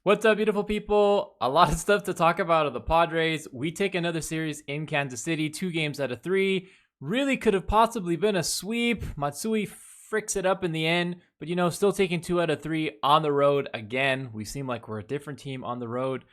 What's up, beautiful people? A lot of stuff to talk about of the Padres. We take another series in Kansas City, 2 games out of 3. Really could have possibly been a sweep. Matsui fricks it up in the end, but still taking 2 out of 3 on the road again. We seem like we're a different team on the road.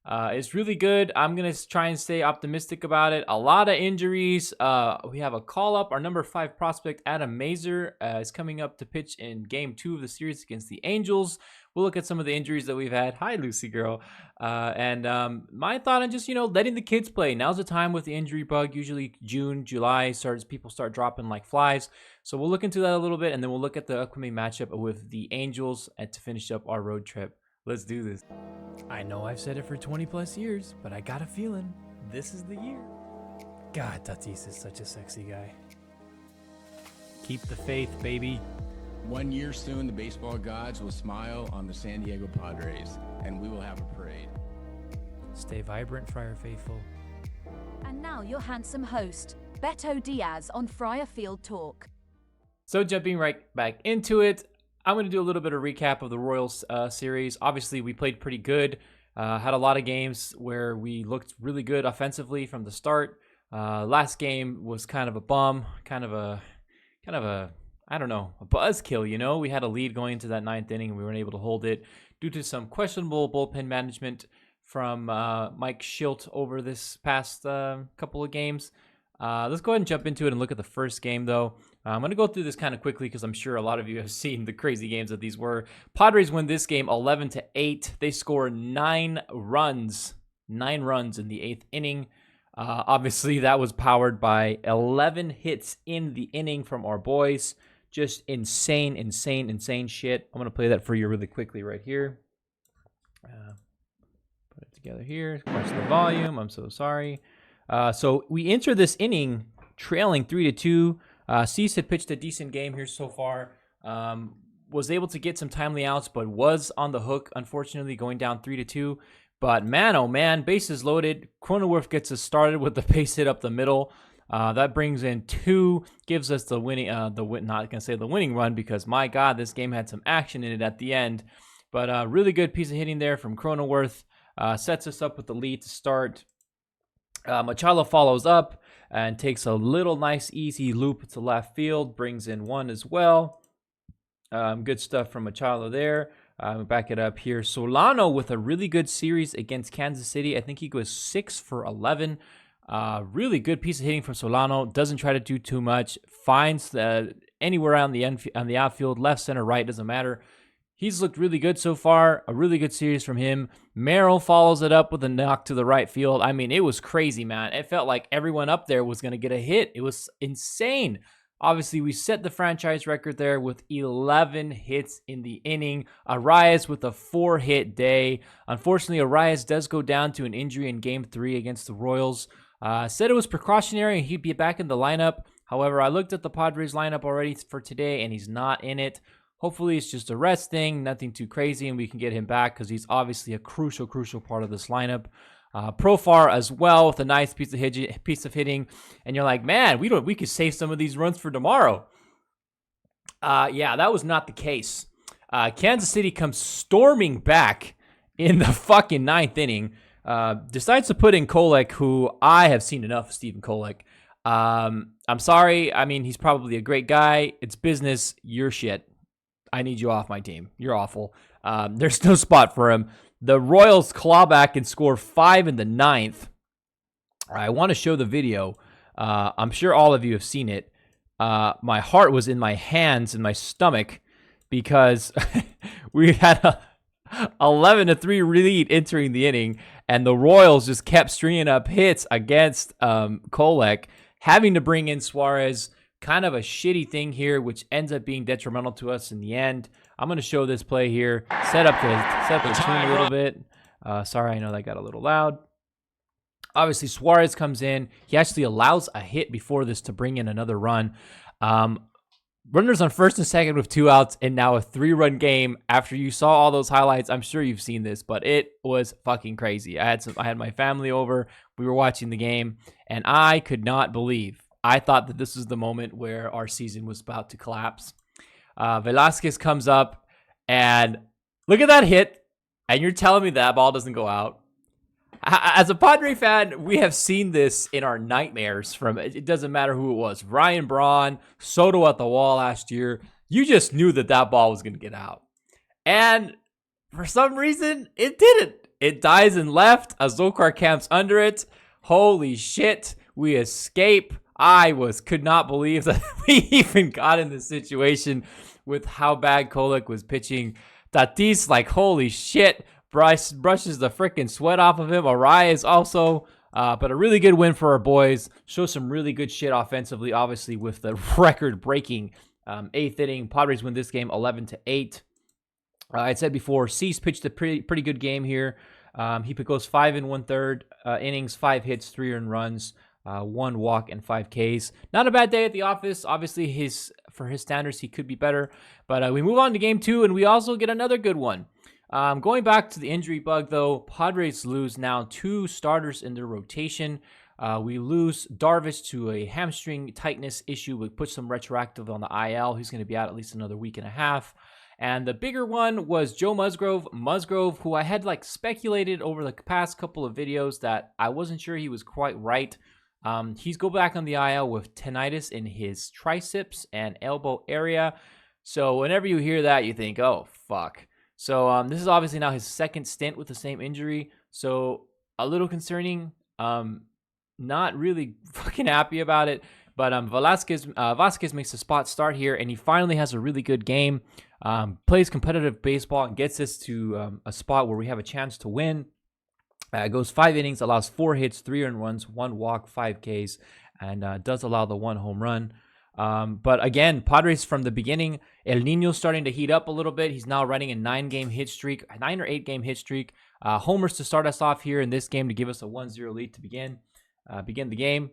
It's really good. I'm going to try and stay optimistic about it. A lot of injuries. We have a call-up. Our number 5 prospect, Adam Mazer, is coming up to pitch in Game 2 of the series against the Angels. We'll look at some of the injuries that we've had. Hi, Lucy girl. And my thought on just, letting the kids play. Now's the time with the injury bug. Usually June, July, people start dropping like flies. So we'll look into that a little bit, and then we'll look at the upcoming matchup with the Angels and to finish up our road trip. Let's do this. I know I've said it for 20 plus years, but I got a feeling this is the year. God, Tatis is such a sexy guy. Keep the faith, baby. 1 year soon, the baseball gods will smile on the San Diego Padres, and we will have a parade. Stay vibrant, Friar Faithful. And now your handsome host, Beto Diaz on Friar Field Talk. So jumping right back into it, I'm going to do a little bit of recap of the Royals series. Obviously, we played pretty good. Had a lot of games where we looked really good offensively from the start. Last game was kind of a bum, kind of a I don't know, a buzzkill, We had a lead going into that 9th inning, and we weren't able to hold it due to some questionable bullpen management from Mike Schilt over this past couple of games. Let's go ahead and jump into it and look at the first game, though. I'm going to go through this kind of quickly because I'm sure a lot of you have seen the crazy games that these were. Padres win this game 11-8. They score 9 runs in the 8th inning. Obviously, that was powered by 11 hits in the inning from our boys. Just insane shit. I'm going to play that for you really quickly right here. Put it together here. Watch the volume. I'm so sorry. So we enter this inning trailing 3-2. Cease had pitched a decent game here so far. Was able to get some timely outs, but was on the hook, unfortunately, going down 3-2. But man, oh man, bases loaded. Cronenworth gets us started with the base hit up the middle. That brings in 2, gives us the winning, not gonna say the winning run because my God, this game had some action in it at the end. But really good piece of hitting there from Cronenworth. Sets us up with the lead to start. Machado follows up and takes a little nice easy loop to left field, brings in 1 as well. Good stuff from Machado there. Back it up here. Solano with a really good series against Kansas City. I think he goes 6 for 11. Really good piece of hitting from Solano. Doesn't try to do too much. Finds anywhere on the outfield, left, center, right, doesn't matter. He's looked really good so far. A really good series from him. Merrill follows it up with a knock to the right field. I mean, it was crazy, man. It felt like everyone up there was going to get a hit. It was insane. Obviously, we set the franchise record there with 11 hits in the inning. Arias with a 4-hit day. Unfortunately, Arias does go down to an injury in Game 3 against the Royals. Said it was precautionary and he'd be back in the lineup. However, I looked at the Padres lineup already for today and he's not in it. Hopefully it's just a rest thing, nothing too crazy, and we can get him back because he's obviously a crucial part of this lineup. Profar as well with a nice piece of hitting, and you're like, man, we could save some of these runs for tomorrow. Yeah, that was not the case. Kansas City comes storming back in the fucking 9th inning. Decides to put in Kolek, who I have seen enough of Stephen Kolek. I'm sorry. I mean, he's probably a great guy. It's business. You're shit. I need you off my team. You're awful. There's no spot for him. The Royals claw back and score 5 in the 9th. I want to show the video. I'm sure all of you have seen it. My heart was in my hands and my stomach because we had a 11-3 lead entering the inning, and the Royals just kept stringing up hits against Kolek, having to bring in Suarez. Kind of a shitty thing here, which ends up being detrimental to us in the end. I'm going to show this play here. Set up the tune a little bit. Sorry, I know that got a little loud. Obviously, Suarez comes in. He actually allows a hit before this to bring in another run. Runners on first and second with 2 outs, and now a 3-run game. After you saw all those highlights, I'm sure you've seen this, but it was fucking crazy. I had my family over. We were watching the game, and I could not believe. I thought that this was the moment where our season was about to collapse. Velasquez comes up, and look at that hit. and you're telling me that ball doesn't go out? As a Padre fan, we have seen this in our nightmares from, it doesn't matter who it was, Ryan Braun, Soto at the wall last year. You just knew that that ball was going to get out. And for some reason, it didn't. It dies in left. Azokar camps under it. Holy shit. We escape. Could not believe that we even got in this situation with how bad Kolek was pitching. Tatis, like, holy shit. Bryce brushes the freaking sweat off of him. Arias also, but a really good win for our boys. Show some really good shit offensively, obviously, with the record-breaking 8th inning. Padres win this game 11-8. I said before, Cease pitched a pretty good game here. He goes 5 1/3 innings, 5 hits, 3 earned runs, 1 walk, and 5 Ks. Not a bad day at the office. Obviously, for his standards, he could be better. But we move on to game 2, and we also get another good one. Going back to the injury bug, though, Padres lose now 2 starters in their rotation. We lose Darvish to a hamstring tightness issue. We put some retroactive on the IL. He's going to be out at least another week and a half. And the bigger one was Joe Musgrove. Musgrove, who I had speculated over the past couple of videos that I wasn't sure he was quite right. He's go back on the IL with tinnitus in his triceps and elbow area. So whenever you hear that, you think, oh, fuck. So this is obviously now his 2nd stint with the same injury. So a little concerning. Not really fucking happy about it. But Vasquez makes a spot start here, and he finally has a really good game. Plays competitive baseball and gets us to a spot where we have a chance to win. Goes 5 innings, allows 4 hits, 3 earned runs, 1 walk, 5 Ks, and does allow the 1 home run. But again, Padres from the beginning, El Nino's starting to heat up a little bit. He's now running a 9 or 8 game hit streak. Homers to start us off here in this game to give us a 1-0 lead to begin the game.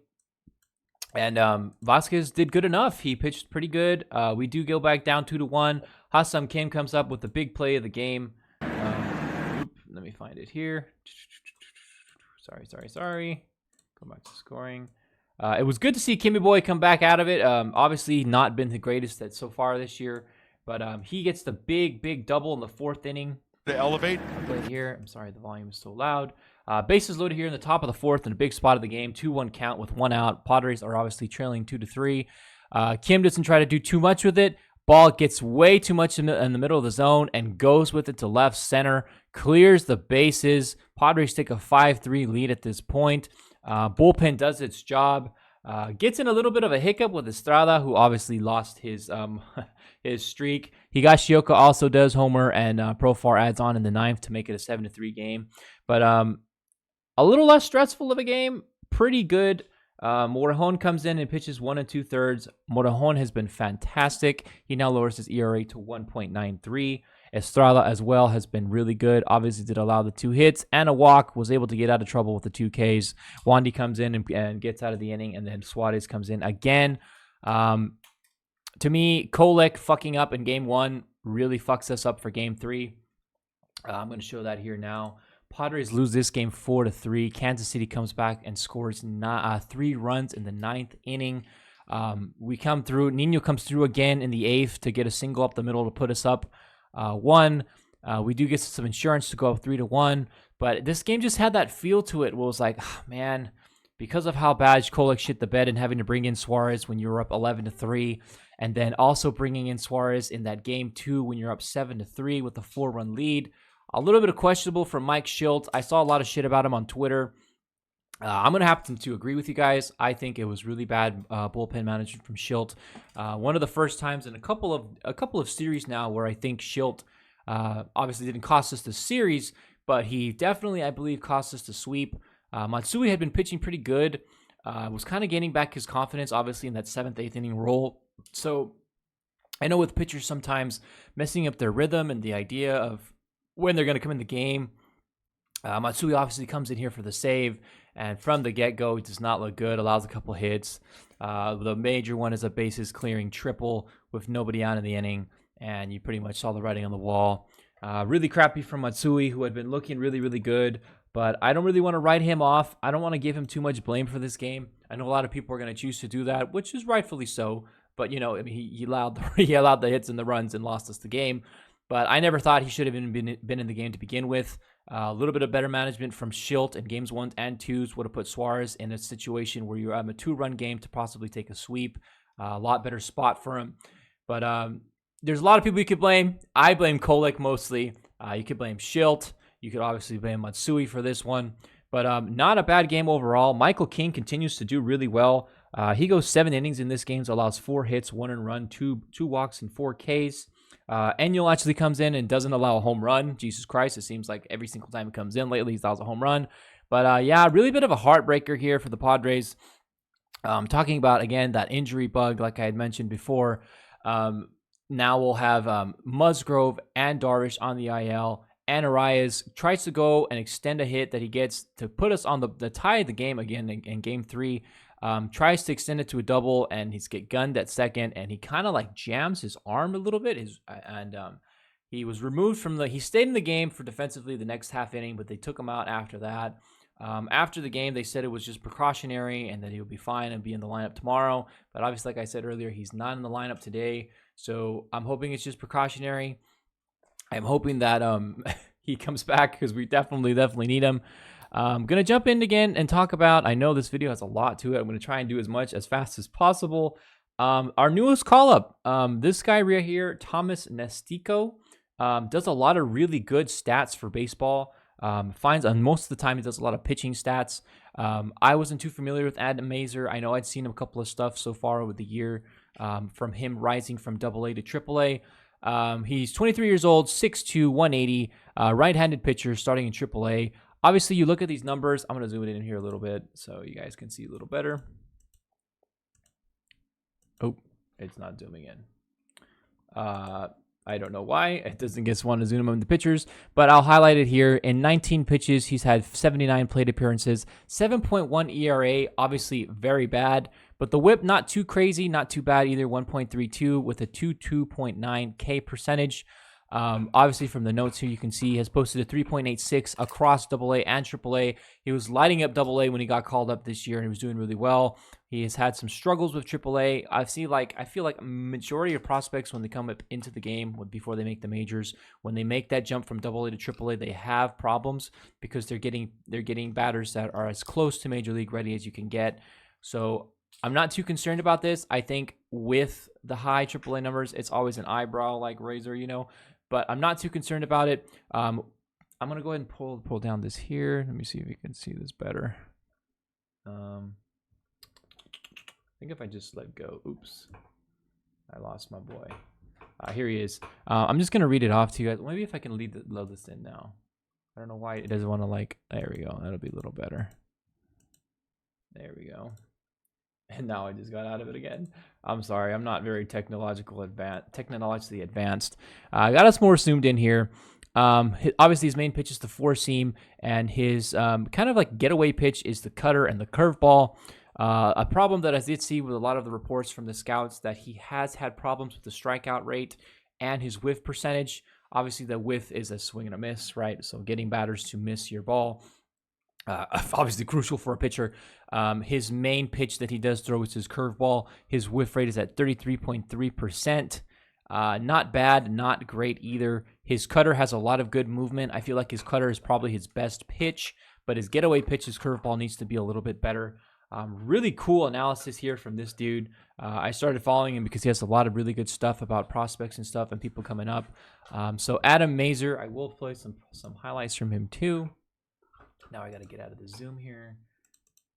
And Vasquez did good enough. He pitched pretty good. We do go back down 2-1. Ha-Seong Kim comes up with the big play of the game. Let me find it here. Sorry. Go back to scoring. It was good to see Kimmy Boy come back out of it. Obviously not been the greatest so far this year, but he gets the big double in the 4th inning. To elevate. Play here. I'm sorry, the volume is so loud. Bases loaded here in the top of the 4th in a big spot of the game. 2-1 count with 1 out. Padres are obviously trailing 2-3. Kim doesn't try to do too much with it. Ball gets way too much in the middle of the zone and goes with it to left center. Clears the bases. Padres take a 5-3 lead at this point. Bullpen does its job. Gets in a little bit of a hiccup with Estrada, who obviously lost his his streak. Higashioka also does homer, and Profar adds on in the 9th to make it a 7-3 game. But a little less stressful of a game. Pretty good. Morejon comes in and pitches 1 2/3. Morejon has been fantastic. He now lowers his ERA to 1.93. Estrada as well has been really good. Obviously did allow the 2 hits and a walk. Was able to get out of trouble with the 2 Ks. Wandy comes in and gets out of the inning. And then Suarez comes in again. To me, Kolek fucking up in game 1 really fucks us up for game 3. I'm going to show that here now. Padres lose this game 4-3. Kansas City comes back and scores 3 runs in the 9th inning. We come through. Nino comes through again in the 8th to get a single up the middle to put us up 1. We do get some insurance to go up 3-1. But this game just had that feel to it where it was like, oh, man, because of how bad Kolek shit the bed and having to bring in Suarez when you were up 11-3, and then also bringing in Suarez in that game 2 when you're up 7-3 with a 4-run lead. A little bit of questionable from Mike Schilt. I saw a lot of shit about him on Twitter. I'm going to have to agree with you guys. I think it was really bad bullpen management from Schilt. One of the first times in a couple of series now where I think Schilt obviously didn't cost us the series, but he definitely, I believe, cost us the sweep. Matsui had been pitching pretty good. Was kind of gaining back his confidence, obviously, in that 7th, 8th inning role. So I know with pitchers sometimes messing up their rhythm and the idea of when they're going to come in the game. Matsui obviously comes in here for the save, and from the get-go, it does not look good. Allows a couple hits. The major one is a bases clearing triple with nobody out in the inning, and you pretty much saw the writing on the wall. Really crappy from Matsui, who had been looking really, really good, but I don't really want to write him off. I don't want to give him too much blame for this game. I know a lot of people are going to choose to do that, which is rightfully so, but, you know, I mean, he allowed the hits and the runs and lost us the game. but I never thought he should have been in the game to begin with. A little bit of better management from Schilt in games 1 and 2s would have put Suarez in a situation where you're having a 2-run game to possibly take a sweep. A lot better spot for him. But there's a lot of people you could blame. I blame Kolek mostly. You could blame Schilt. You could obviously blame Matsui for this one. But not a bad game overall. Michael King continues to do really well. He goes 7 innings in this game, so allows 4 hits, 1 earned run, 2 walks, and 4 Ks. Enel actually comes in and doesn't allow a home run. Jesus Christ, it seems like every single time he comes in lately, he allows a home run. But yeah, really bit of a heartbreaker here for the Padres. Talking about, again, that injury bug, like I had mentioned before. Now we'll have Musgrove and Darvish on the IL. And Arias tries to go and extend a hit that he gets to put us on the tie of the game again in game 3. Tries to extend it to a double, and he's get gunned at second, and he kind of like jams his arm a little bit. He was removed from he stayed in the game for defensively the next half inning, but they took him out after that. After the game, they said it was just precautionary and that he'll be fine and be in the lineup tomorrow. But obviously, like I said earlier, he's not in the lineup today. So I'm hoping it's just precautionary. I'm hoping that he comes back because we definitely need him. I'm going to jump in again and talk about, I know this video has a lot to it. I'm going to try and do as fast as possible. Our newest call-up, this guy right here, Thomas Nestico, does a lot of really good stats for baseball. Finds on most of the time he does a lot of pitching stats. I wasn't too familiar with Adam Mazer. I know I'd seen a couple of stuff so far over the year from him rising from AA to AAA. He's 23 years old, 6'2", 180, right-handed pitcher starting in AAA. Obviously, you look at these numbers. I'm going to zoom it in here a little bit so you guys can see a little better. Oh, it's not zooming in. I don't know why. It doesn't just want to zoom in the pictures, but I'll highlight it here. In 19 pitches, he's had 79 plate appearances, 7.1 ERA, obviously very bad, but the whip, not too crazy, not too bad either, 1.32 with a 22.9 K percentage. Obviously, from the notes here, you can see he has posted a 3.86 across AA and AAA. He was lighting up AA when he got called up this year, and he was doing really well. He has had some struggles with AAA. I feel like a majority of prospects, when they come up into the game before they make the majors, when they make that jump from AA to AAA, they have problems because they're getting batters that are as close to major league ready as you can get. So I'm not too concerned about this. I think with the high AAA numbers, it's always an eyebrow like razor, but I'm not too concerned about it. I'm going to go ahead and pull down this here. Let me see if you can see this better. I think if I just let go, oops, I lost my boy. Here he is. I'm just going to read it off to you guys. Maybe if I can load this in now. I don't know why it doesn't want to there we go. That'll be a little better. There we go. And now I just got out of it again. I'm sorry. I'm not very technologically advanced. I got us more zoomed in here. Obviously, his main pitch is the four seam, and his kind of like getaway pitch is the cutter and the curveball. A problem that I did see with a lot of the reports from the scouts that he has had problems with the strikeout rate and his whiff percentage. Obviously, the whiff is a swing and a miss, right? So getting batters to miss your ball. Obviously crucial for a pitcher. His main pitch that he does throw is his curveball. His whiff rate is at 33.3%. Not bad, not great either. His cutter has a lot of good movement. I feel like his cutter is probably his best pitch, but his getaway pitch, his curveball, needs to be a little bit better. Really cool analysis here from this dude. I started following him because he has a lot of really good stuff about prospects and stuff and people coming up. So Adam Mazer, I will play some highlights from him too. Now I got to get out of the zoom here.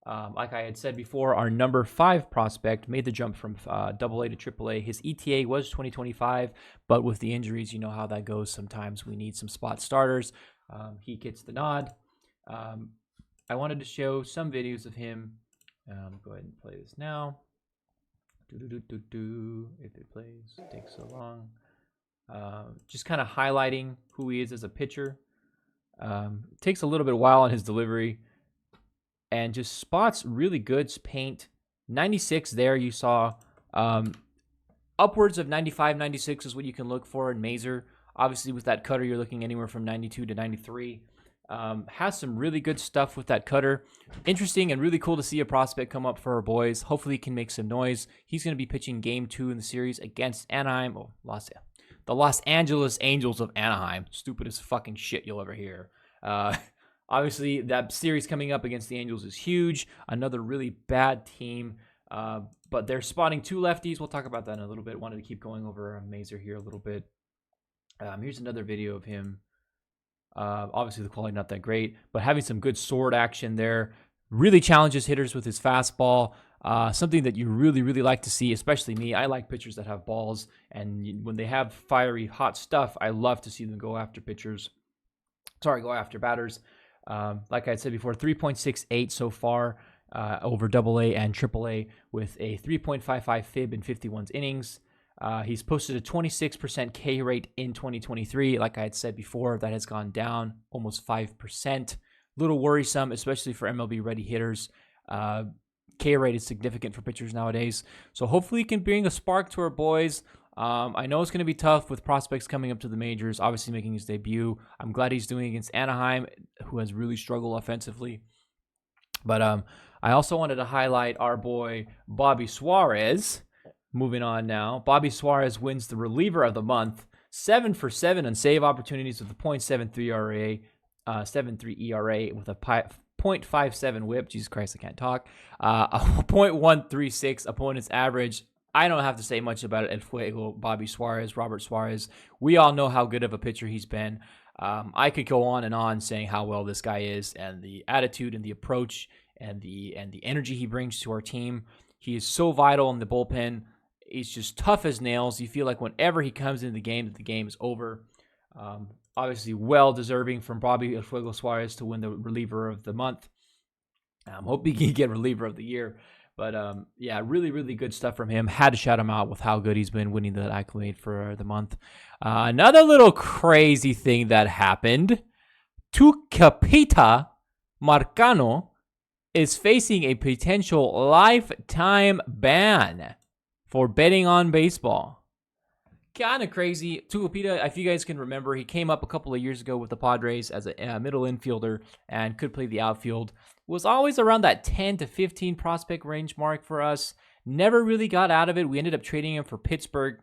Like I had said before, our number 5 prospect made the jump from AA to AAA. His ETA was 2025, but with the injuries, you know how that goes. Sometimes we need some spot starters. He gets the nod. I wanted to show some videos of him. Go ahead and play this now. If it plays, it takes so long. Just kind of highlighting who he is as a pitcher. Takes a little bit while on his delivery, and just spots really good paint. 96 there, you saw. Upwards of 95, 96 is what you can look for in Mazer. Obviously, with that cutter, you're looking anywhere from 92 to 93. Has some really good stuff with that cutter. Interesting and really cool to see a prospect come up for our boys. Hopefully, he can make some noise. He's going to be pitching Game 2 in the series against Anaheim. Oh, the Los Angeles Angels of Anaheim. Stupidest fucking shit you'll ever hear. Obviously, that series coming up against the Angels is huge. Another really bad team. But they're spotting 2 lefties. We'll talk about that in a little bit. Wanted to keep going over Mazer here a little bit. Here's another video of him. Obviously, the quality not that great, but having some good sword action there. Really challenges hitters with his fastball. Something that you really, really like to see, especially me. I like pitchers that have balls, and when they have fiery, hot stuff, I love to see them go after go after batters. Like I said before, 3.68 so far over AA and AAA with a 3.55 FIB in 51 innings. He's posted a 26% K rate in 2023. Like I had said before, that has gone down almost 5%. Little worrisome, especially for MLB-ready hitters. K rate is significant for pitchers nowadays. So hopefully he can bring a spark to our boys. I know it's going to be tough with prospects coming up to the majors, obviously making his debut. I'm glad he's doing it against Anaheim, who has really struggled offensively. But I also wanted to highlight our boy Bobby Suarez. Moving on now. Bobby Suarez wins the reliever of the month. 7 for 7 on save opportunities with a .73 ERA. 7.3 ERA with a .57 whip. Jesus Christ, I can't talk. A .136 opponent's average. I don't have to say much about it. El Fuego, Bobby Suarez, Robert Suarez. We all know how good of a pitcher he's been. I could go on and on saying how well this guy is, and the attitude and the approach and the energy he brings to our team. He is so vital in the bullpen. He's just tough as nails. You feel like whenever he comes into the game, that the game is over. Obviously, well deserving from Bobby El Fuego Suarez to win the reliever of the month. I'm hoping he can get reliever of the year. But yeah, really, really good stuff from him. Had to shout him out with how good he's been winning that accolade for the month. Another little crazy thing that happened. Tucupita Marcano is facing a potential lifetime ban for betting on baseball. Kind of crazy. Tucupita, if you guys can remember, he came up a couple of years ago with the Padres as a middle infielder and could play the outfield. Was always around that 10 to 15 prospect range mark for us. Never really got out of it. We ended up trading him for Pittsburgh,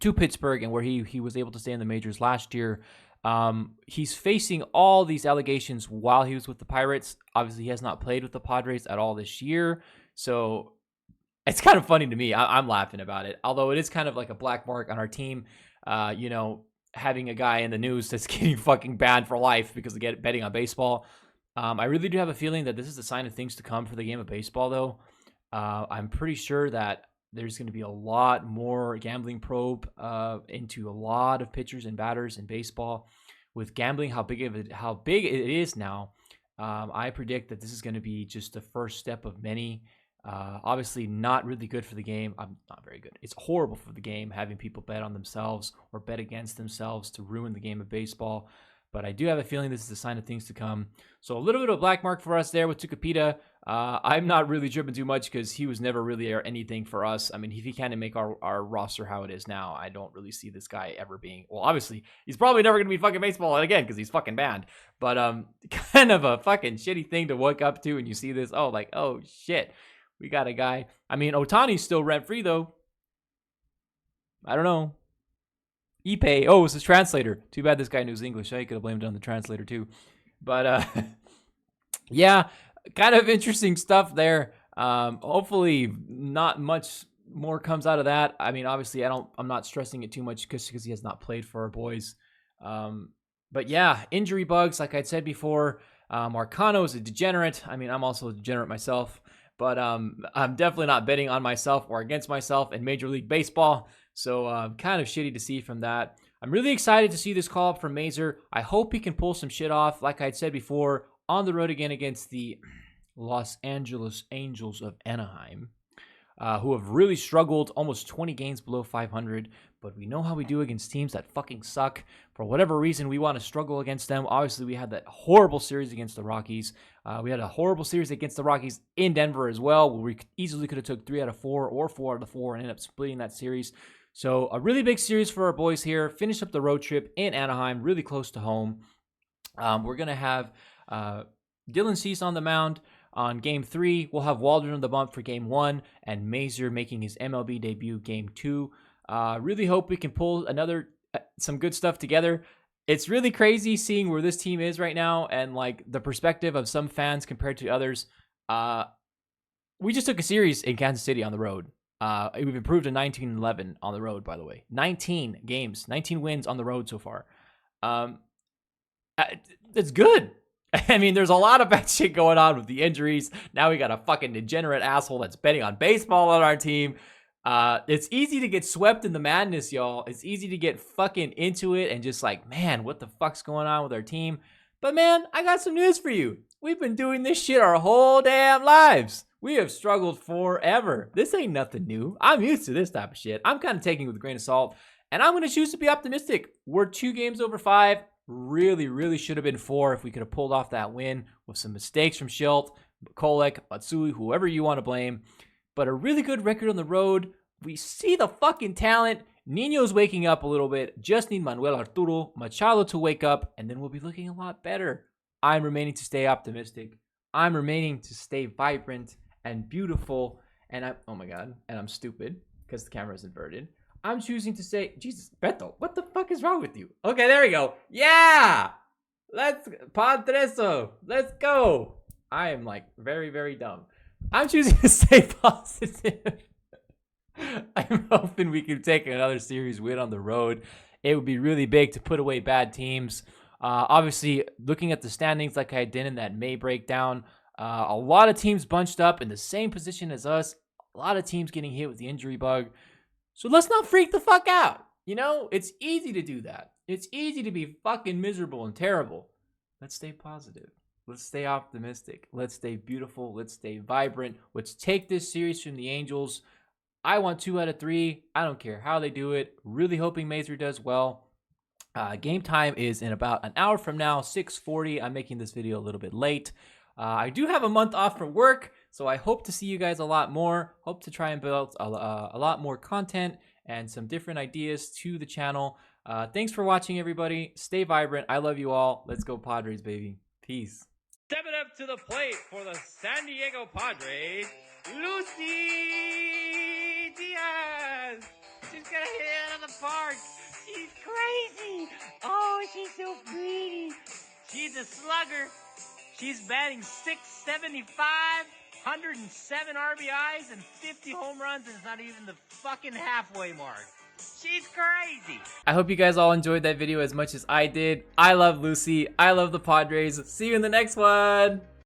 and where he was able to stay in the majors last year. He's facing all these allegations while he was with the Pirates. Obviously, he has not played with the Padres at all this year. So it's kind of funny to me. I'm laughing about it. Although it is kind of like a black mark on our team, having a guy in the news that's getting fucking banned for life because of betting on baseball. I really do have a feeling that this is a sign of things to come for the game of baseball, though. I'm pretty sure that there's going to be a lot more gambling probe into a lot of pitchers and batters in baseball. With gambling, how big it is now, I predict that this is going to be just the first step of many. Obviously not really good for the game. Not very good. It's horrible for the game, having people bet on themselves or bet against themselves to ruin the game of baseball. But I do have a feeling this is a sign of things to come. So a little bit of a black mark for us there with Tucupita. I'm not really tripping too much because he was never really anything for us. I mean, if he can't make our roster how it is now, I don't really see this guy ever being... Well, obviously, he's probably never going to be fucking baseball again because he's fucking banned. But kind of a fucking shitty thing to wake up to and you see this. Oh, shit. We got a guy. I mean, Otani's still rent-free, though. I don't know. Ipe. Oh, it's his translator. Too bad this guy knows English. I could have blamed it on the translator, too. But, yeah, kind of interesting stuff there. Hopefully not much more comes out of that. I mean, obviously, I'm not stressing it too much because he has not played for our boys. But, yeah, injury bugs, like I said before. Marcano is a degenerate. I mean, I'm also a degenerate myself. But I'm definitely not betting on myself or against myself in Major League Baseball. So kind of shitty to see from that. I'm really excited to see this call up from Mazer. I hope he can pull some shit off. Like I had said before, on the road again against the Los Angeles Angels of Anaheim, who have really struggled, almost 20 games below 500. But we know how we do against teams that fucking suck. For whatever reason, we want to struggle against them. Obviously, we had that horrible series against the Rockies. We had a horrible series against the Rockies in Denver as well, where we easily could have took 3 out of 4 or 4 out of 4 and ended up splitting that series. So a really big series for our boys here. Finish up the road trip in Anaheim, really close to home. We're going to have Dylan Cease on the mound on Game 3. We'll have Waldron on the bump for Game 1, and Mazer making his MLB debut Game 2. Really hope we can pull some good stuff together. It's really crazy seeing where this team is right now and like the perspective of some fans compared to others. We just took a series in Kansas City on the road. We've improved to 19-11 on the road, by the way. 19 games, 19 wins on the road so far. It's good. I mean, there's a lot of bad shit going on with the injuries. Now we got a fucking degenerate asshole that's betting on baseball on our team. It's easy to get swept in the madness, y'all. It's easy to get fucking into it and just like, man, what the fuck's going on with our team? But man, I got some news for you. We've been doing this shit our whole damn lives. We have struggled forever. This ain't nothing new. I'm used to this type of shit. I'm kind of taking it with a grain of salt, and I'm going to choose to be optimistic. We're 2 games over 5. Really should have been 4 if we could have pulled off that win with some mistakes from Schilt, Kolek, Matsui, whoever you want to blame. But a really good record on the road. We see the fucking talent. Nino's waking up a little bit. Just need Manuel Arturo Machado to wake up, and then we'll be looking a lot better. I'm remaining to stay optimistic. I'm remaining to stay vibrant and beautiful. And oh my God, and I'm stupid because the camera is inverted. I'm choosing to say, Jesus, Beto, what the fuck is wrong with you? Okay, there we go. Yeah! Padres, let's go. I am like very dumb. I'm choosing to stay positive. I'm hoping we can take another series win on the road. It would be really big to put away bad teams. Obviously, looking at the standings like I did in that May breakdown, a lot of teams bunched up in the same position as us. A lot of teams getting hit with the injury bug. So let's not freak the fuck out. You know, it's easy to do that. It's easy to be fucking miserable and terrible. Let's stay positive. Let's stay optimistic. Let's stay beautiful. Let's stay vibrant. Let's take this series from the Angels. I want 2 out of 3. I don't care how they do it. Really hoping Mazur does well. Game time is in about an hour from now, 6:40. I'm making this video a little bit late. I do have a month off from work, so I hope to see you guys a lot more. Hope to try and build a lot more content and some different ideas to the channel. Thanks for watching, everybody. Stay vibrant. I love you all. Let's go Padres, baby. Peace. Stepping up to the plate for the San Diego Padres, Lucy Diaz. She's gonna hit it out of the park. She's crazy. Oh, she's so pretty. She's a slugger. She's batting .675, 107 RBIs, and 50 home runs, and it's not even the fucking halfway mark. She's crazy. I hope you guys all enjoyed that video as much as I did. I love Lucy. I love the Padres. See you in the next one.